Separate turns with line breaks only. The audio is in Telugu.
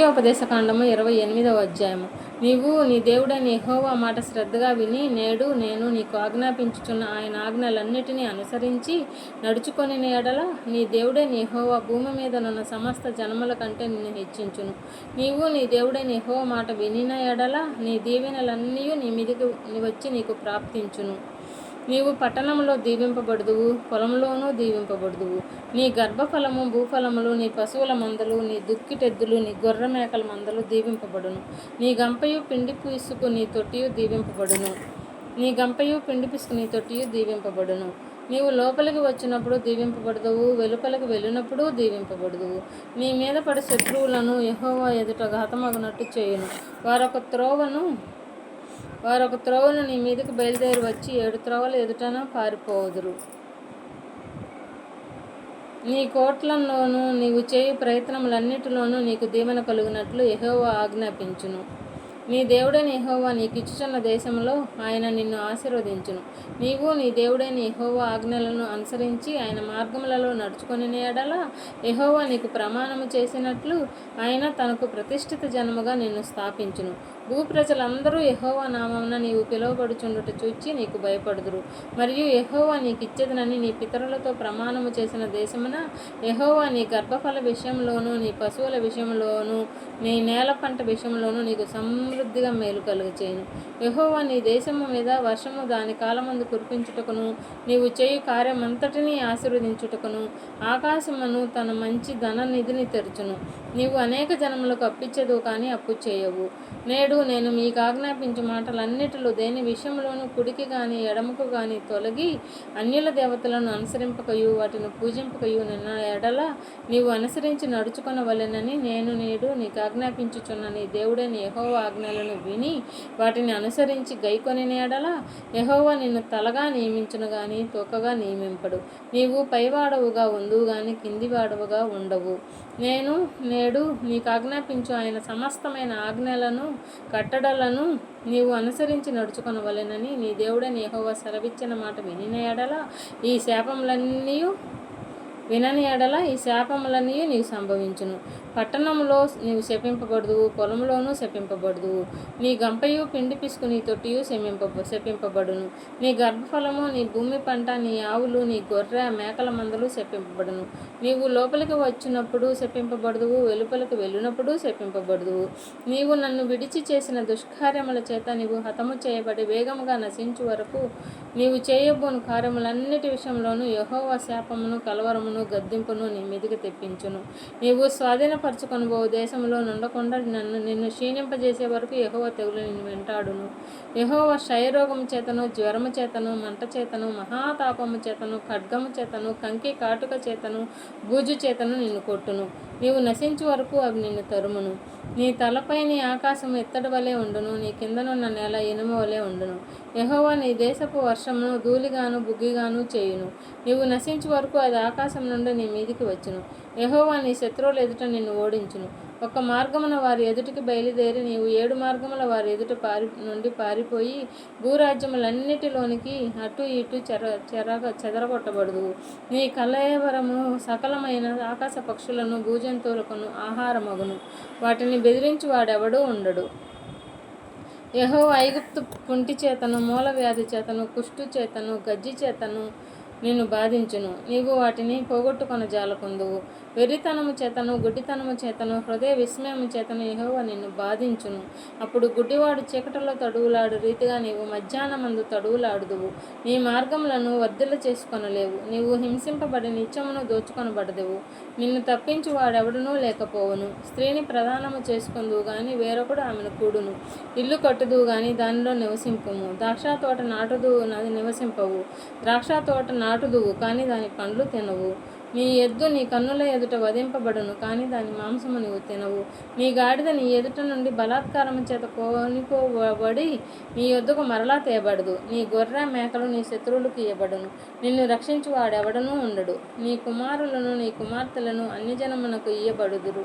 ద్వితీయోపదేశకాండము 28వ అధ్యాయము. నీవు నీ దేవుడైన యెహోవా మాట శ్రద్ధగా విని నేడు నేను నీకు ఆజ్ఞాపించుచున్న ఆయన ఆజ్ఞలన్నిటినీ అనుసరించి నడుచుకొనిన ఎడల నీ దేవుడైన యెహోవా భూమి మీదనున్న సమస్త జనముల కంటే నిన్ను హెచ్చించును. నీవు నీ దేవుడైన యెహోవా మాట వినిన ఎడల నీ దీవెనలన్నీ నీ మీదికి వచ్చి నీకు ప్రాప్తించును. నీవు పట్టణంలో దీవింపబడుదువు, పొలంలోనూ దీవింపబడుదువు. నీ గర్భఫలము, భూఫలములు, నీ పశువుల మందలు, నీ దుక్కిటెద్దులు, నీ గొర్రె మేకల మందలు దీవింపబడును. నీ గంపయు పిండి పిసుకు నీ తొట్టియు దీవింపబడును. నీవు లోపలికి వచ్చినప్పుడు దీవింపబడుదువు, వెలుపలికి వెళ్ళినప్పుడు దీవింపబడుదువు. నీ మీద పడి శత్రువులను యెహోవా ఎదుట ఘాతమగునట్టు చేయును. వారొక త్రోవను నీ మీదకి బయలుదేరి వచ్చి 7 త్రోవల ఎదుటన పారిపోవుదురు. నీ కోట్లలోనూ నీవు చేయు ప్రయత్నములన్నిటిలోనూ నీకు దీవెన కలుగునట్లు యెహోవా ఆజ్ఞాపించును. నీ దేవుడైన యెహోవా నీకిచ్చుచున్న దేశంలో ఆయన నిన్ను ఆశీర్వదించును. నీవు నీ దేవుడైన యెహోవా ఆజ్ఞలను అనుసరించి ఆయన మార్గములలో నడుచుకొని ఎడల యెహోవా నీకు ప్రమాణము చేసినట్లు ఆయన తనకు ప్రతిష్ఠిత జనముగా నిన్ను స్థాపించును. భూప్రజలందరూ యెహోవా నామమున నీవు పిలువబడుచుండుట చూచి నీకు భయపడుదురు. మరియు యెహోవా నీకిచ్చేదనని నీ పితరులతో ప్రమాణము చేసిన దేశమున యెహోవా నీ గర్భఫల విషయంలోనూ, నీ పశువుల విషయంలోనూ, నీ నేల పంట విషయంలోనూ నీకు సమృద్ధిగా మేలు కలుగచేయును. యెహోవా నీ దేశము మీద వర్షము దాని కాలమందు కురిపించుటకును, నీవు చేయు కార్యమంతటినీ ఆశీర్వదించుటకును ఆకాశమును తన మంచి ధన నిధిని తెరచును. నీవు అనేక జనములకు అప్పిచ్చేదువు కానీ అప్పు చేయవు. నేడు నేను మీకు ఆజ్ఞాపించు మాటలన్నిటిలో దేని విషయంలోనూ కుడికి గాని ఎడమకు గాని తొలగి అన్యుల దేవతలను అనుసరింపకయు వాటిని పూజింపకయు నిన్న ఎడల నీవు అనుసరించి నడుచుకొనవలెనని నేను నేడు నీకు ఆజ్ఞాపించుచున్న నీ దేవుడైన యెహోవా ఆజ్ఞలను విని వాటిని అనుసరించి గైకొని ఎడల యెహోవా నిన్ను తలగా నియమించును గాని తోకగా నియమింపడు. నీవు పైవాడవుగా ఉందువు గాని కిందివాడవుగా ఉండవు. నేను నేడు నీకు ఆజ్ఞాపించు ఆయన సమస్తమైన ఆజ్ఞలను కట్టడలను నీవు అనుసరించి నడుచుకొనవలెనని నీ దేవుడైన యెహోవా సెలవిచ్చిన మాట వినిన ఎడల ఈ శాపములన్నీ నీవు సంభవించును. పట్టణంలో నీవు శపింపబడుదువు, పొలంలోనూ శపింపబడుదువు. నీ గంపయు పిండి పిసుకు నీ తొట్టియు శపింపబడును. నీ గర్భఫలము, నీ భూమి పంట, నీ ఆవులు, నీ గొర్రె మేకల మందలు శపింపబడును. నీవు లోపలికి వచ్చినప్పుడు శపింపబడుదువు, వెలుపలికి వెళ్ళినప్పుడు శపింపబడుదువు. నీవు నన్ను విడిచి చేసిన దుష్కార్యముల చేత నీవు హతము చేయబడి వేగముగా నశించు వరకు నీవు చేయబోను కార్యములన్నిటి విషయంలోనూ యెహోవా శాపమును, కలవరమును, గద్దింపును నీ మీదికి తెప్పించును. నీవు స్వాధీనపరచుకొనబో దేశంలో నుండకుండా నిన్ను క్షీణింపజేసే వరకు యెహోవా తెగులు నిన్ను వెంటాడును. యెహోవా క్షయరోగము చేతను, జ్వరము చేతను, మంట చేతను, మహాతాపము చేతను, ఖడ్గము చేతను, కంకి కాటుక చేతను, బూజు చేతను నిన్ను కొట్టును. నీవు నశించు వరకు అవి నిన్ను తరుమును. నీ తలపై నీ ఆకాశము ఇత్తడి వలె ఉండును, నీ కిందనున్న నేల ఇనుము వలె ఉండును. యెహోవా నీ దేశపు వర్షమును ధూళిగాను బుగ్గిగాను చేయును. నీవు నశించు వరకు అది ఆకాశం నుండి నీ మీదికి వచ్చును. యెహోవా నీ శత్రువుల ఎదుట నిన్ను ఓడించును. ఒక మార్గమున వారి ఎదుటికి బయలుదేరి నీవు 7 మార్గముల వారి ఎదుట నుండి పారిపోయి భూరాజ్యములన్నిటిలోనికి అటు ఇటు చెదరగొట్టబడుదువు. నీ కళేవరము సకలమైన ఆకాశ పక్షులను భూజంతువులకును ఆహారమగును. వాటిని బెదిరించి వాడెవడూ ఉండడు. యెహోవా ఐగుప్తు పుంటి చేతను, మూలవ్యాధి చేతను, కుష్టు చేతను, గజ్జి చేతను నిన్ను బాధించును. నీవు వాటిని పోగొట్టుకొన జాలకుందువు. వెర్రితనము చేతను, గుడ్డితనము చేతను, హృదయ విస్మయము చేతను యెహోవా నిన్ను బాధించును. అప్పుడు గుడ్డివాడు చీకటిలో తడువులాడు రీతిగా నీవు మధ్యాహ్నమందు తడువులాడుదువు. నీ మార్గములను వర్ధిల్ల చేసుకొనలేవు. నీవు హింసింపబడి నిత్యమును దోచుకొనబడదువు. నిన్ను తప్పించు వాడెవడనూ లేకపోవును. స్త్రీని ప్రదానము చేసుకుందువు గాని వేరొకడు ఆమెను కూడును. ఇల్లు కట్టుదువు గాని దానిలో నివసింపుము. ద్రాక్షతోట నాటుదువు, అది నివసింపవు. ద్రాక్షతోట నాటుదువు కానీ దాని పండ్లు తినవు. నీ ఎద్దు నీ కన్నుల ఎదుట వధింపబడును కానీ దాని మాంసము నీవు తినవు. నీ గాడిద నీ ఎదుట నుండి బలాత్కారము చేత కొనిపోబడి నీ యొద్దకు మరలా తేబడదు. నీ గొర్రె మేకలు నీ శత్రువులకు ఇయ్యబడును. నిన్ను రక్షించు వాడెవడనూ ఉండడు. నీ కుమారులను నీ కుమార్తెలను అన్యజనమునకు ఇయ్యబడుదురు.